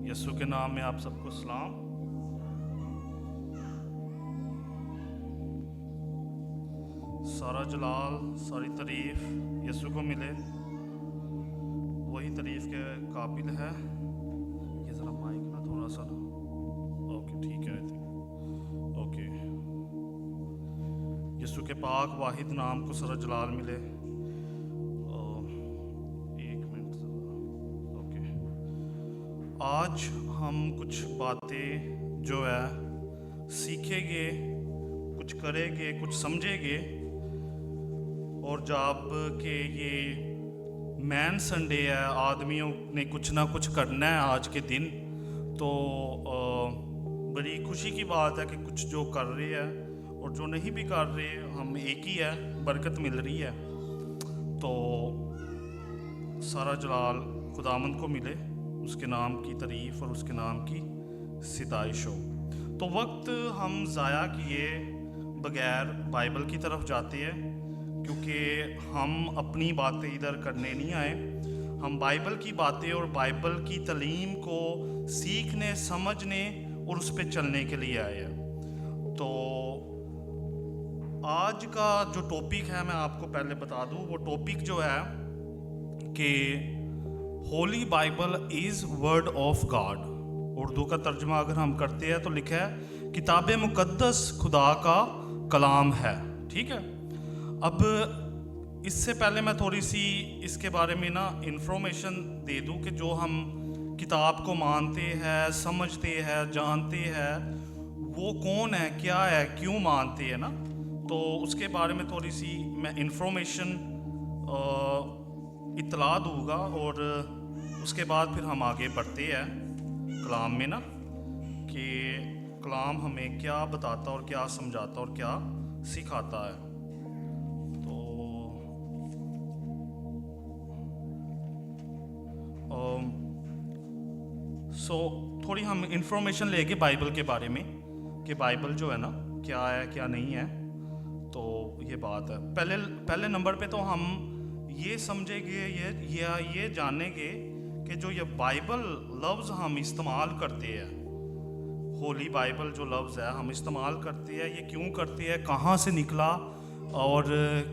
یسوع کے نام میں آپ سب کو سلام۔ سارا جلال ساری تعریف یسوع کو ملے، وہی تعریف کے قابل ہے۔ یہ ذرا مائک نا تھوڑا سا نا، اوکے ٹھیک ہے، اوکے۔ یسوع کے پاک واحد نام کو سارا جلال ملے۔ آج ہم کچھ باتیں جو ہے سیکھیں گے، کچھ کریں گے، کچھ سمجھیں گے، اور جب کہ یہ مین سنڈے ہے، آدمیوں نے کچھ نہ کچھ کرنا ہے آج کے دن، تو بڑی خوشی کی بات ہے کہ کچھ جو کر رہے ہیں اور جو نہیں بھی کر رہے ہم ایک ہی ہے، برکت مل رہی ہے۔ تو سارا جلال خداوند کو ملے، اس کے نام کی تعریف اور اس کے نام کی ستائش ہو۔ تو وقت ہم ضائع کیے بغیر بائبل کی طرف جاتے ہیں، کیونکہ ہم اپنی باتیں ادھر کرنے نہیں آئے، ہم بائبل کی باتیں اور بائبل کی تعلیم کو سیکھنے، سمجھنے اور اس پہ چلنے کے لیے آئے ہیں۔ تو آج کا جو ٹاپک ہے میں آپ کو پہلے بتا دوں، وہ ٹاپک جو ہے کہ Holy Bible is word of God. Urdu کا ترجمہ اگر ہم کرتے ہیں تو لکھا ہے کتاب مقدس خدا کا کلام ہے، ٹھیک ہے۔ اب اس سے پہلے میں تھوڑی سی اس کے بارے میں نا انفارمیشن دے دوں کہ جو ہم کتاب کو مانتے ہیں، سمجھتے ہیں، جانتے ہیں، وہ کون ہے، کیا ہے، کیوں مانتے ہیں نا، تو اس کے بارے میں تھوڑی سی میں انفارمیشن اطلاع دوں گا، اور اس کے بعد پھر ہم آگے بڑھتے ہیں کلام میں نا، کہ کلام ہمیں کیا بتاتا اور کیا سمجھاتا اور کیا سکھاتا ہے۔ تو تھوڑی ہم انفارمیشن لے گے بائبل کے بارے میں کہ بائبل جو ہے نا کیا ہے کیا نہیں ہے۔ تو یہ بات ہے، پہلے نمبر پہ تو ہم یہ سمجھیں گے، یہ جانیں گے کہ جو یہ بائبل لفظ ہم استعمال کرتے ہیں، ہولی بائبل جو لفظ ہے ہم استعمال کرتے ہیں، یہ کیوں کرتے ہیں، کہاں سے نکلا اور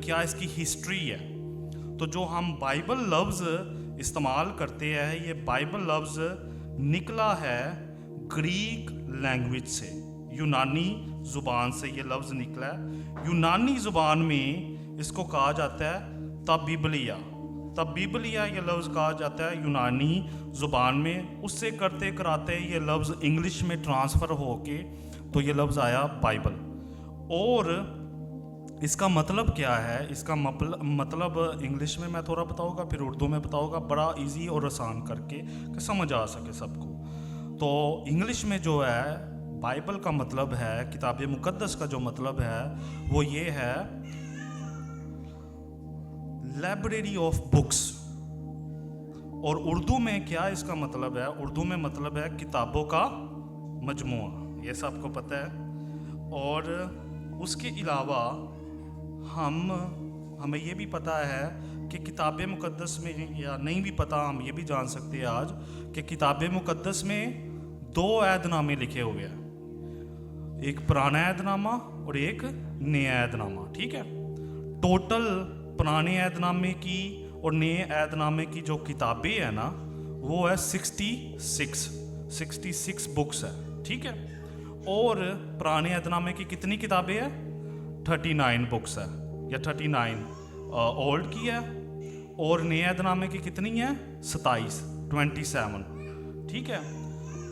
کیا اس کی ہسٹری ہے۔ تو جو ہم بائبل لفظ استعمال کرتے ہیں، یہ بائبل لفظ نکلا ہے گریک لینگویج سے، یونانی زبان سے یہ لفظ نکلا ہے۔ یونانی زبان میں اس کو کہا جاتا ہے طبیبلیا، یہ لفظ کہا جاتا ہے یونانی زبان میں۔ اس سے کرتے کراتے یہ لفظ انگلش میں ٹرانسفر ہو کے تو یہ لفظ آیا بائبل۔ اور اس کا مطلب کیا ہے، اس کا مطلب انگلش میں تھوڑا بتاؤں گا، پھر اردو میں بتاؤں گا، بڑا ایزی اور آسان کر کے کہ سمجھ آ سکے سب کو۔ تو انگلش میں جو ہے بائبل کا مطلب ہے، کتاب مقدس کا جو مطلب ہے وہ یہ ہے لائبریری آف بکس۔ اور اردو میں کیا اس کا مطلب ہے، اردو میں مطلب ہے کتابوں کا مجموعہ، یہ سب کو پتہ ہے۔ اور اس کے علاوہ ہمیں یہ بھی پتہ ہے کہ کتاب مقدس میں، یا نہیں بھی پتہ ہم یہ بھی جان سکتے ہیں آج کہ کتاب مقدس میں 2 عہد نامے لکھے ہوئے ہیں، ایک پرانا عہد نامہ اور ایک نیا عہد نامہ، ٹھیک ہے۔ ٹوٹل پرانے عہد نامے کی اور نئے عہد نامے کی جو کتابیں ہیں نا وہ ہے 66 بکس ہے، ٹھیک ہے۔ اور پرانے عہد نامے کی کتنی کتابیں ہیں؟ 39 بکس ہے، یا 39 اولڈ کی ہے، اور نئے عہد نامے کی کتنی ہے؟ 27، ٹھیک ہے۔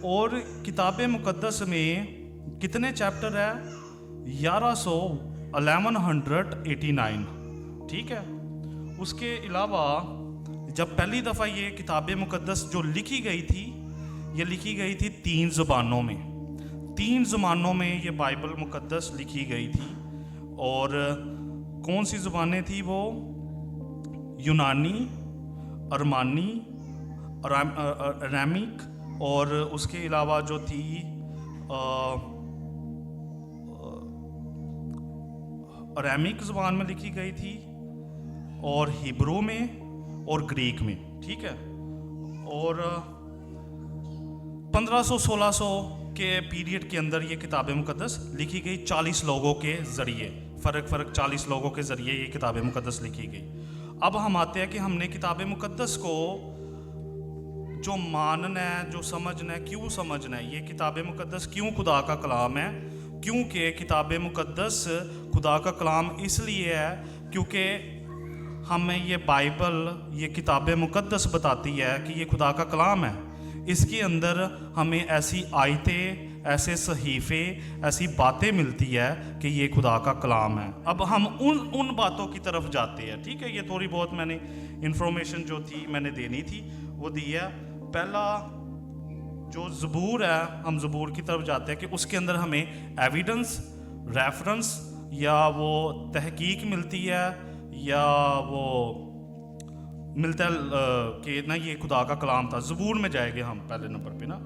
اور کتاب مقدس میں کتنے چیپٹر ہے؟ 1189، ٹھیک ہے۔ اس کے علاوہ جب پہلی دفعہ یہ کتاب مقدس جو لکھی گئی تھی، یہ لکھی گئی تھی 3 زبانوں میں، 3 زبانوں میں یہ بائبل مقدس لکھی گئی تھی۔ اور کون سی زبانیں تھی وہ؟ یونانی، ارمانی، ارامیک، اور اس کے علاوہ جو تھی ارامیک زبان میں لکھی گئی تھی، اور ہیبرو میں اور گریک میں، ٹھیک ہے۔ اور 1500-1600 के पीरियड के अंदर ये किताब मुक़द्दस लिखी गई 40 लोगों के ज़रिए, फ़र्क 40 लोगों के ज़रिए ये किताब मुक़द्दस लिखी गई। अब हम आते हैं कि हमने किताब मुक़द्दस को जो मानना है, जो समझना है, क्यों समझना है, ये किताब मुक़द्दस क्यों खुदा का कलाम है। क्योंकि किताब मुक़द्दस खुदा का कलाम इसलिए है क्योंकि हमें ये बाइबल, ये किताब मुक़द्दस बताती है कि ये खुदा का कलाम है। इसके अंदर हमें ऐसी आयतें, ऐसे सहीफ़े, ऐसी बातें मिलती है कि ये खुदा का कलाम है। अब हम उन बातों की तरफ जाते हैं। ठीक है, ये थोड़ी बहुत मैंने इंफॉर्मेशन जो थी मैंने देनी थी वो दी है। पहला जो ज़बूर है, हम ज़बूर की तरफ जाते हैं कि उसके अंदर हमें एविडेंस, रेफरेंस या वो तहकीक मिलती है या वो मिलता है कि ना ये खुदा का कलाम था। ज़बूर में जाएंगे हम पहले नंबर पे ना,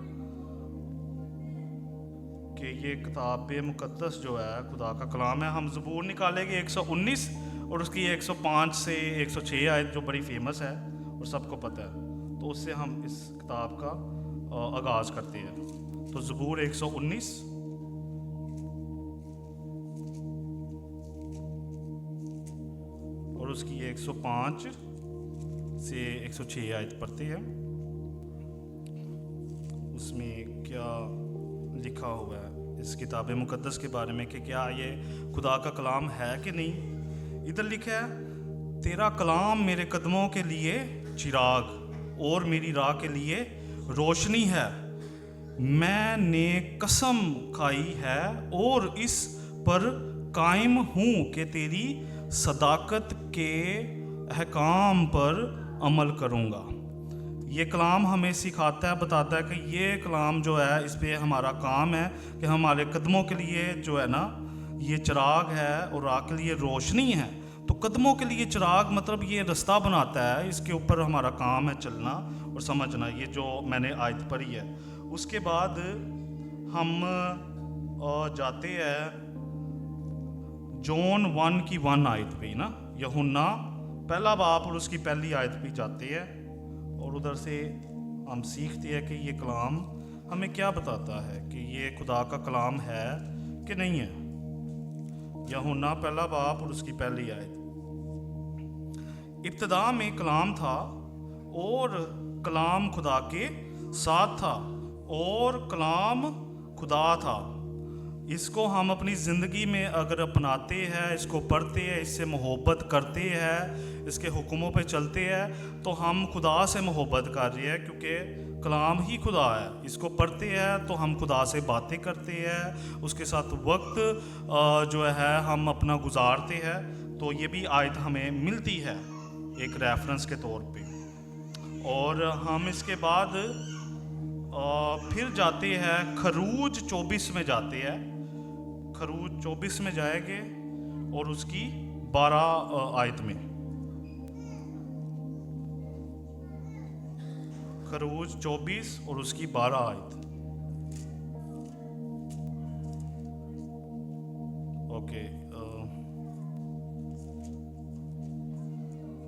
कि ये किताब मुक़द्दस जो है खुदा का कलाम है। हम ज़बूर निकालेंगे 119 और उसकी 105 से 106 आयत जो बड़ी फेमस है और सबको पता है, तो उससे हम इस किताब का आगाज़ करते हैं। तो ज़बूर 119 और उसकी 105 से 106 आयत पढ़ते हैं। उसमें क्या लिखा हुआ है इस किताब मुक़द्दस के बारे में कि क्या ये खुदा का कलाम है कि नहीं। इधर लिखा है, तेरा कलाम मेरे कदमों के लिए चिराग और मेरी राह के लिए रोशनी है। मैंने कसम खाई है और इस पर कायम हूँ कि तेरी सदाकत के अहकाम पर अमल करूँगा। ये कलाम हमें सिखाता है, बताता है कि ये कलाम जो है इस पे हमारा काम है कि हमारे कदमों के लिए जो है ना ये चिराग है और राह के लिए रोशनी है। तो कदमों के लिए चिराग मतलब ये रास्ता बनाता है, इसके ऊपर हमारा काम है चलना और समझना। ये जो मैंने आयत पढ़ी है। उसके बाद हम जाते हैं जॉन 1 की 1 आयत पे ना, यूहन्ना पहला बाप और उसकी पहली आयत पे जाते हैं और उधर से हम सीखते हैं कि ये कलाम हमें क्या बताता है कि ये खुदा का कलाम है कि नहीं है। यूहन्ना पहला बाप और उसकी पहली आयत। इब्तिदा में कलाम था और कलाम खुदा के साथ था और कलाम खुदा था। इसको हम अपनी ज़िंदगी में अगर अपनाते हैं, इसको पढ़ते हैं, इससे मोहब्बत करते हैं, इसके हुक्मों पे चलते हैं, तो हम खुदा से मोहब्बत कर रहे हैं क्योंकि कलाम ही खुदा है। इसको पढ़ते हैं तो हम खुदा से बातें करते हैं, उसके साथ वक्त जो है हम अपना गुजारते हैं। तो ये भी आयत हमें मिलती है एक रेफरेंस के तौर पे। और हम इसके बाद फिर जाते हैं खरूज 24 में जाते हैं। खरूज 24 में जाएंगे और उसकी 12 आयत में। खरूज 24 और उसकी 12 आयत। ओके,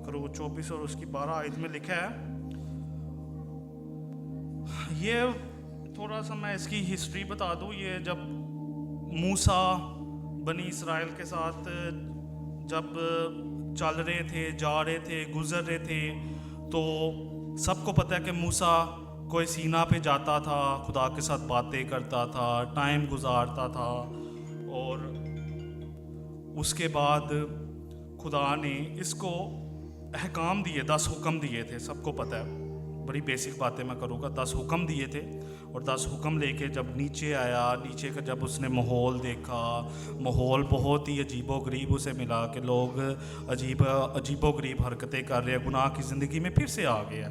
खरूज 24 और उसकी 12 आयत में लिखा है। ये थोड़ा सा मैं इसकी हिस्ट्री बता दूँ। ये जब मूसा बनी इसराइल के साथ जब चल रहे थे, जा रहे थे, गुजर रहे थे, तो सबको पता है कि मूसा कोई सीना पे जाता था, खुदा के साथ बातें करता था, टाइम गुजारता था। और उसके बाद खुदा ने इसको अहकाम दिए, 10 हुक्म दिए थे। सबको पता है, बड़ी बेसिक बातें मैं करूँगा। 10 हुक्म दिए थे और 10 हुक्म लेके जब नीचे आया, नीचे का जब उसने माहौल देखा, माहौल बहुत ही अजीबोगरीब उसे मिला कि लोग अजीबोगरीब हरकतें कर रहे हैं, गुनाह की ज़िंदगी में फिर से आ गया।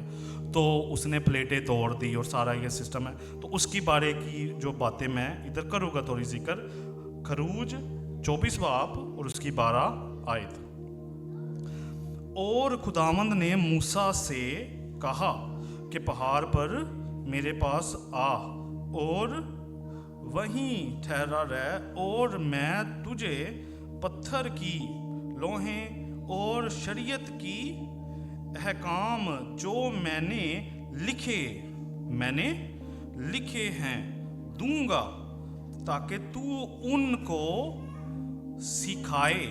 तो उसने प्लेटें तोड़ दी और सारा ये सिस्टम है। तो उसकी बारे की जो बातें मैं इधर करूँगा थोड़ी जिक्र। खरूज 24 बाब और उसकी 12 आयत। और खुदावंद ने मूसा से कहा कि पहाड़ पर मेरे पास आ और वहीं ठहरा रह, और मैं तुझे पत्थर की, लोहे और शरीयत की अहकाम जो मैंने लिखे हैं दूंगा ताकि तू उनको सिखाए।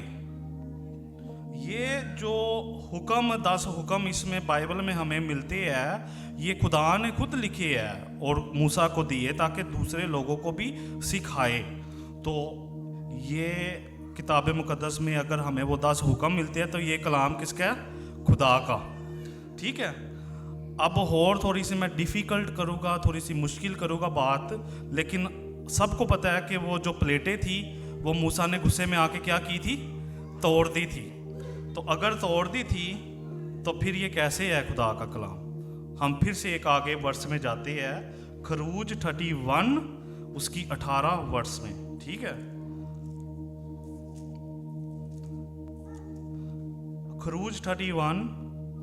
ये जो हुक्म 10 हुक्म इसमें बाइबल में हमें मिलते हैं, ये खुदा ने खुद लिखे हैं और मूसा को दिए ताकि दूसरे लोगों को भी सिखाए। तो ये किताब मुकद्दस में अगर हमें वो 10 हुक्म मिलते हैं तो ये कलाम किसका है? खुदा का। ठीक है, अब और थोड़ी सी मैं डिफ़िकल्ट करूँगा, थोड़ी सी मुश्किल करूँगा बात, लेकिन सबको पता है कि वो जो प्लेटें थी वो मूसा ने गुस्से में आके क्या की थी? तोड़ दी थी। तो अगर तोड़ दी थी तो फिर ये कैसे है खुदा का कलाम? हम फिर से एक आगे वर्ष में जाते हैं, खरूज 31 उसकी 18 वर्ष में। ठीक है, खरूज 31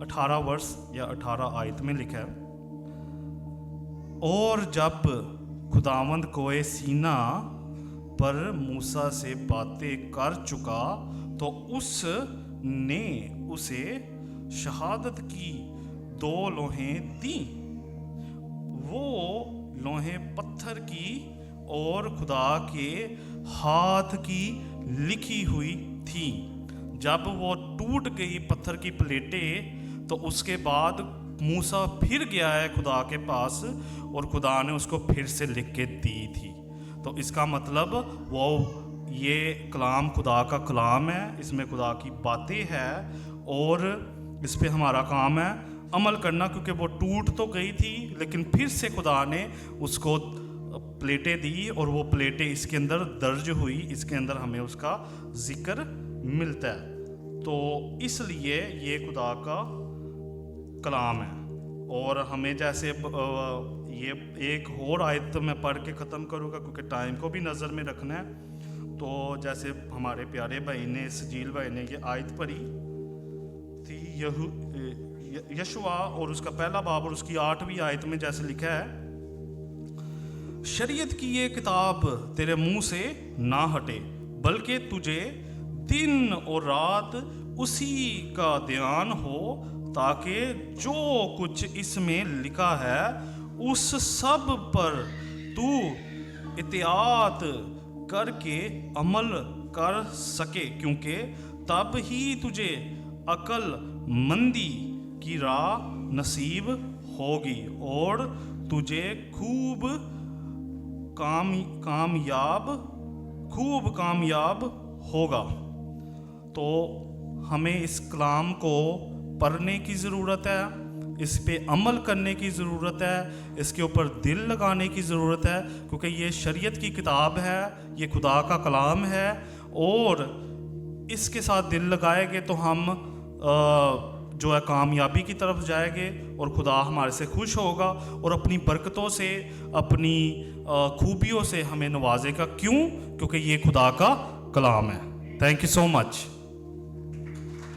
18 वर्ष या 18 आयत में लिखा है, और जब खुदावंद कोए सीना पर मूसा से बातें कर चुका तो उसने उसे शहादत की 2 लोहें दी। वो लोहें पत्थर की और खुदा के हाथ की लिखी हुई थी। जब वो टूट गई पत्थर की प्लेटें तो उसके बाद मूसा फिर गया है खुदा के पास और खुदा ने उसको फिर से लिख के दी थी। तो इसका मतलब वो ये कलाम खुदा का कलाम है, इसमें खुदा की बातें हैं और इस पे हमारा काम है अमल करना, क्योंकि वो टूट तो गई थी लेकिन फिर से खुदा ने उसको प्लेटें दी और वो प्लेटें इसके अंदर दर्ज हुई, इसके अंदर हमें उसका जिक्र मिलता है। तो इसलिए ये खुदा का कलाम है। और हमें जैसे ये एक और आयत मैं पढ़ के ख़त्म करूँगा क्योंकि टाइम को भी नज़र में रखना है। तो जैसे हमारे प्यारे भाई ने, सजील भाई ने ये आयत पढ़ी थी, यशुआ और उसका पहला बाब और उसकी 8वीं आयत में जैसे लिखा है, शरीयत की ये किताब तेरे मुंह से ना हटे, बल्कि तुझे दिन और रात उसी का ध्यान हो, ताकि जो कुछ इसमें लिखा है उस सब पर तू इत्यात करके अमल कर सके, क्योंकि तब ही तुझे अकल मंदी की राह नसीब होगी और तुझे खूब कामयाब होगा। तो हमें इस कलाम को पढ़ने की ज़रूरत है, इस पे अमल करने की ज़रूरत है, इसके ऊपर दिल लगाने की ज़रूरत है, क्योंकि ये शरीयत की किताब है, ये खुदा का कलाम है और इसके साथ दिल लगाएंगे तो हम जो है कामयाबी की तरफ जाएंगे और खुदा हमारे से खुश होगा और अपनी बरकतों से, अपनी खूबियों से हमें नवाजेगा। क्यों? क्योंकि ये खुदा का कलाम है। Thank you so much.